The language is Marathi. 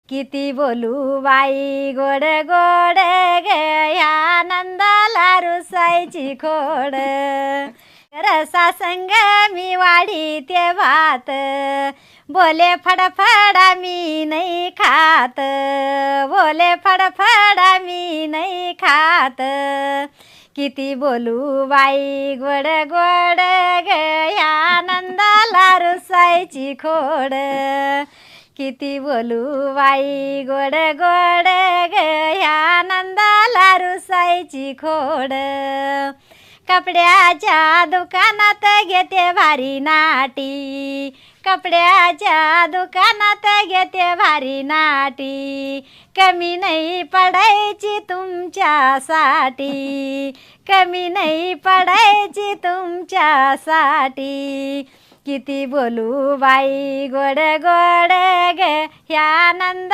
किती बोलू बाई गोड गोड ग ह्या नंदाला रुसायची खोड रसा संग मी वाढी ते भात बोले फडफडा मी नाही खात बोले फडफडा मी नाही खात किती बोलू बाई गोड गोड ग ह्या नंदाला रुसायची खोड किती बोलू बाई गोड गोड ग ह्या नंदाला रुसायची खोड कपड्याच्या दुकानात घेते भारी नाटी कपड्याच्या दुकानात घेते भारी नाटी कमी नाही पडायची तुमच्यासाठी कमी नाही पडायची तुमच्यासाठी किती बोलू बाई गोड गोड ग ह्या नंदा